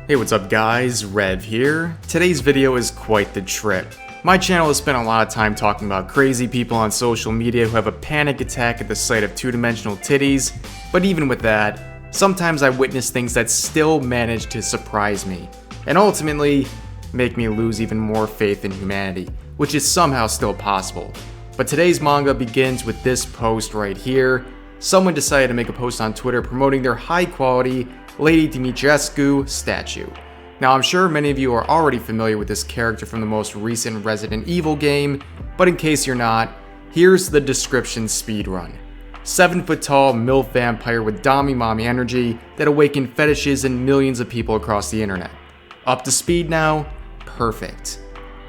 Hey, what's up guys, Rev here. Today's video is quite the trip. My channel has spent a lot of time talking about crazy people on social media who have a panic attack at the sight of two-dimensional titties, but even with that, sometimes I witness things that still manage to surprise me, and ultimately make me lose even more faith in humanity, which is somehow still possible. But today's manga begins with this post right here. Someone decided to make a post on Twitter promoting their high-quality Lady Dimitrescu statue. Now, I'm sure many of you are already familiar with this character from the most recent Resident Evil game, but in case you're not, here's the description speedrun. 7-foot-tall MILF vampire with Dami Mommy energy that awakened fetishes in millions of people across the internet. Up to speed now? Perfect.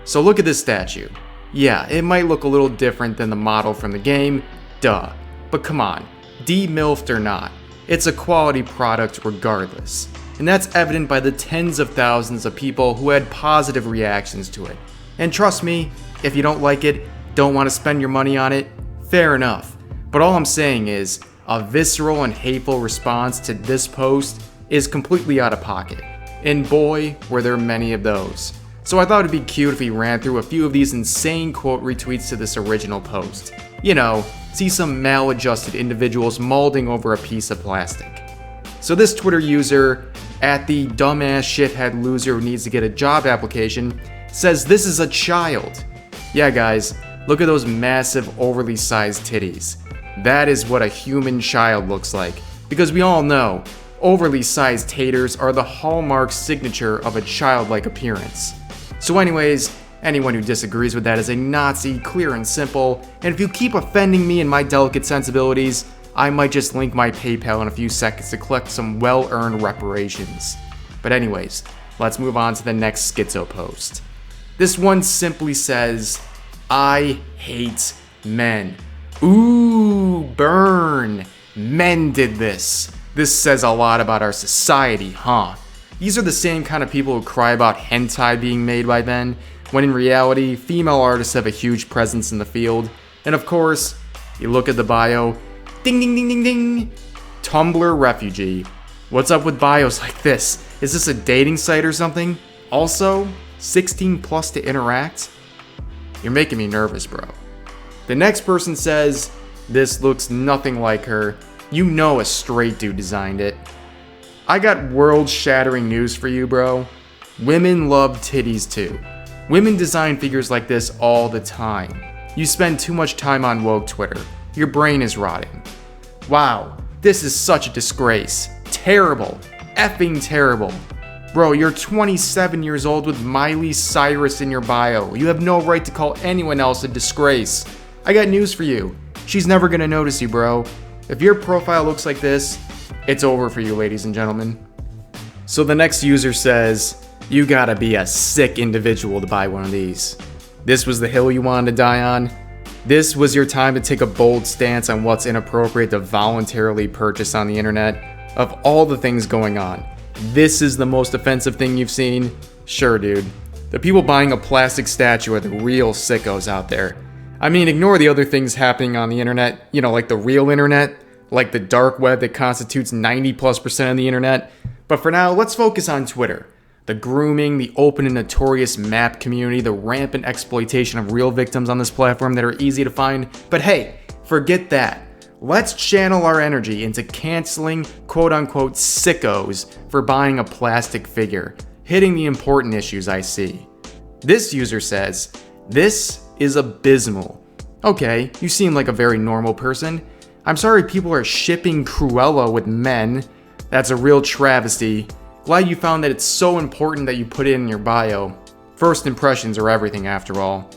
So look at this statue. Yeah, it might look a little different than the model from the game, duh. But come on, de-MILF'd or not, it's a quality product regardless. And that's evident by the tens of thousands of people who had positive reactions to it. And trust me, if you don't like it, don't want to spend your money on it, fair enough. But all I'm saying is, a visceral and hateful response to this post is completely out of pocket. And boy, were there many of those. So I thought it'd be cute if we ran through a few of these insane quote retweets to this original post. You know, see some maladjusted individuals molding over a piece of plastic. So this Twitter user, at the dumbass shithead loser who needs to get a job application, says this is a child. Yeah guys, look at those massive overly sized titties. That is what a human child looks like, because we all know overly sized taters are the hallmark signature of a childlike appearance. So anyways, anyone who disagrees with that is a Nazi, clear and simple, and if you keep offending me and my delicate sensibilities, I might just link my PayPal in a few seconds to collect some well-earned reparations. But anyways, let's move on to the next schizo post. This one simply says, I hate men. Ooh, burn. Men did this. This says a lot about our society, huh? These are the same kind of people who cry about hentai being made by men, when in reality, female artists have a huge presence in the field. And of course, you look at the bio, ding ding ding ding ding, Tumblr refugee. What's up with bios like this? Is this a dating site or something? Also, 16 plus to interact? You're making me nervous, bro. The next person says, this looks nothing like her. You know a straight dude designed it. I got world-shattering news for you, bro. Women love titties too. Women design figures like this all the time. You spend too much time on woke Twitter. Your brain is rotting. Wow, this is such a disgrace. Terrible. Effing terrible. Bro, you're 27 years old with Miley Cyrus in your bio. You have no right to call anyone else a disgrace. I got news for you. She's never gonna notice you, bro. If your profile looks like this, it's over for you, ladies and gentlemen. So the next user says, you gotta be a sick individual to buy one of these. This was the hill you wanted to die on? This was your time to take a bold stance on what's inappropriate to voluntarily purchase on the internet? Of all the things going on, this is the most offensive thing you've seen? Sure, dude. The people buying a plastic statue are the real sickos out there. I mean, ignore the other things happening on the internet, you know, like the real internet, like the dark web that constitutes 90+% of the internet. But for now, let's focus on Twitter. The grooming, the open and notorious map community, the rampant exploitation of real victims on this platform that are easy to find. But hey, forget that. Let's channel our energy into canceling quote-unquote sickos for buying a plastic figure, hitting the important issues I see. This user says, this is abysmal. Okay, you seem like a very normal person. I'm sorry people are shipping Cruella with men. That's a real travesty. Glad you found that it's so important that you put it in your bio. First impressions are everything after all.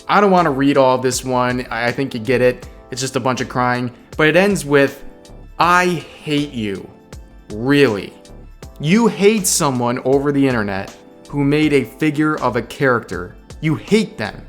I don't want to read all of this one, I think you get it. It's just a bunch of crying. But it ends with, I hate you. Really. You hate someone over the internet who made a figure of a character. You hate them.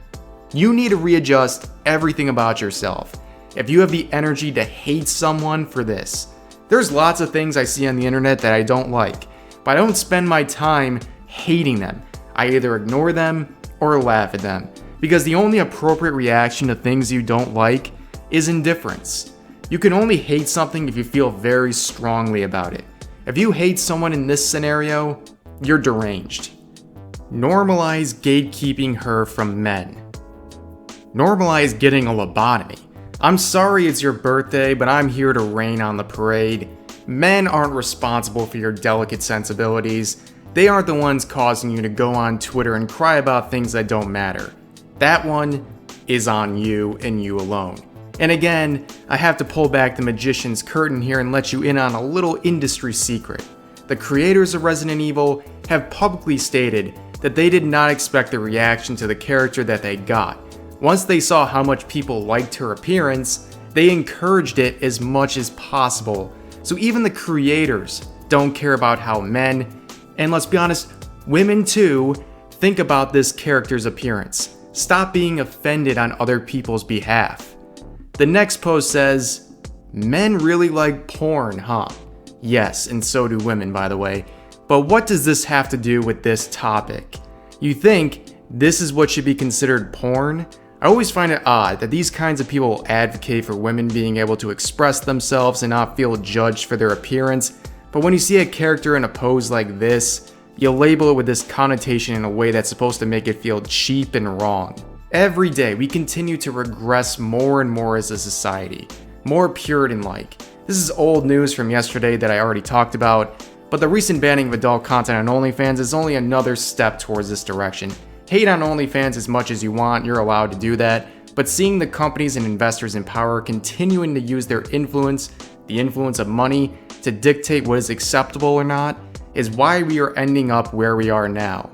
You need to readjust everything about yourself. If you have the energy to hate someone for this. There's lots of things I see on the internet that I don't like, but I don't spend my time hating them. I either ignore them or laugh at them, because the only appropriate reaction to things you don't like is indifference. You can only hate something if you feel very strongly about it. If you hate someone in this scenario, you're deranged. Normalize gatekeeping her from men. Normalize getting a lobotomy. I'm sorry it's your birthday, but I'm here to rain on the parade. Men aren't responsible for your delicate sensibilities. They aren't the ones causing you to go on Twitter and cry about things that don't matter. That one is on you and you alone. And again, I have to pull back the magician's curtain here and let you in on a little industry secret. The creators of Resident Evil have publicly stated that they did not expect the reaction to the character that they got. Once they saw how much people liked her appearance, they encouraged it as much as possible. So even the creators don't care about how men, and let's be honest, women too, think about this character's appearance. Stop being offended on other people's behalf. The next post says, men really like porn, huh? Yes, and so do women, by the way. But what does this have to do with this topic? You think this is what should be considered porn? I always find it odd that these kinds of people advocate for women being able to express themselves and not feel judged for their appearance, but when you see a character in a pose like this, you label it with this connotation in a way that's supposed to make it feel cheap and wrong. Every day, we continue to regress more and more as a society, more Puritan-like. This is old news from yesterday that I already talked about, but the recent banning of adult content on OnlyFans is only another step towards this direction. Hate on OnlyFans as much as you want, you're allowed to do that, but seeing the companies and investors in power continuing to use their influence, the influence of money, to dictate what is acceptable or not, is why we are ending up where we are now.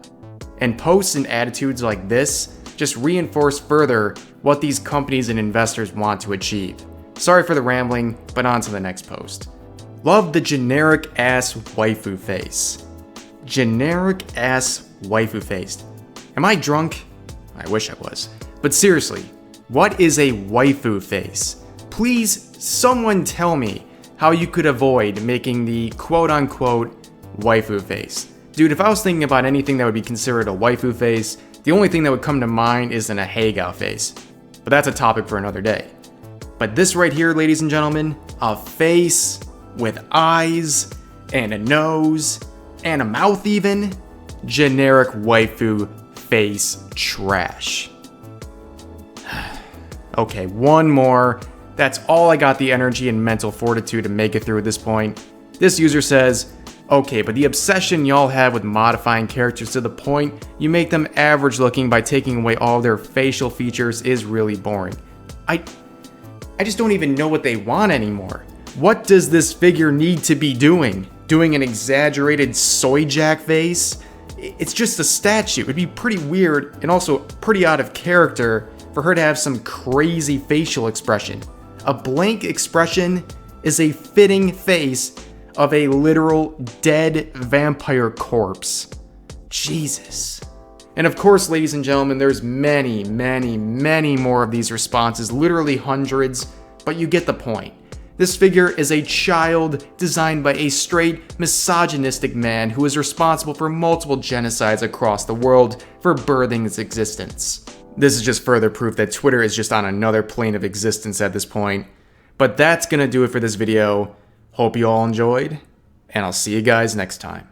And posts and attitudes like this just reinforce further what these companies and investors want to achieve. Sorry for the rambling, but on to the next post. Love the generic ass waifu face. Generic ass waifu face. Am I drunk? I wish I was. But seriously, what is a waifu face? Please, someone tell me how you could avoid making the quote-unquote waifu face. Dude, if I was thinking about anything that would be considered a waifu face, the only thing that would come to mind is an ahegao face. But that's a topic for another day. But this right here, ladies and gentlemen, a face with eyes and a nose and a mouth even, generic waifu face trash. Okay, one more. That's all I got the energy and mental fortitude to make it through at this point. This user says, okay, but the obsession y'all have with modifying characters to the point you make them average looking by taking away all their facial features is really boring. I just don't even know what they want anymore. What does this figure need to be doing? Doing an exaggerated soy jack face? It's just a statue. It'd be pretty weird and also pretty out of character for her to have some crazy facial expression. A blank expression is a fitting face of a literal dead vampire corpse. Jesus. And of course, ladies and gentlemen, there's many, many, many more of these responses, literally hundreds, but you get the point. This figure is a child designed by a straight, misogynistic man who is responsible for multiple genocides across the world for birthing its existence. This is just further proof that Twitter is just on another plane of existence at this point. But that's gonna do it for this video. Hope you all enjoyed, and I'll see you guys next time.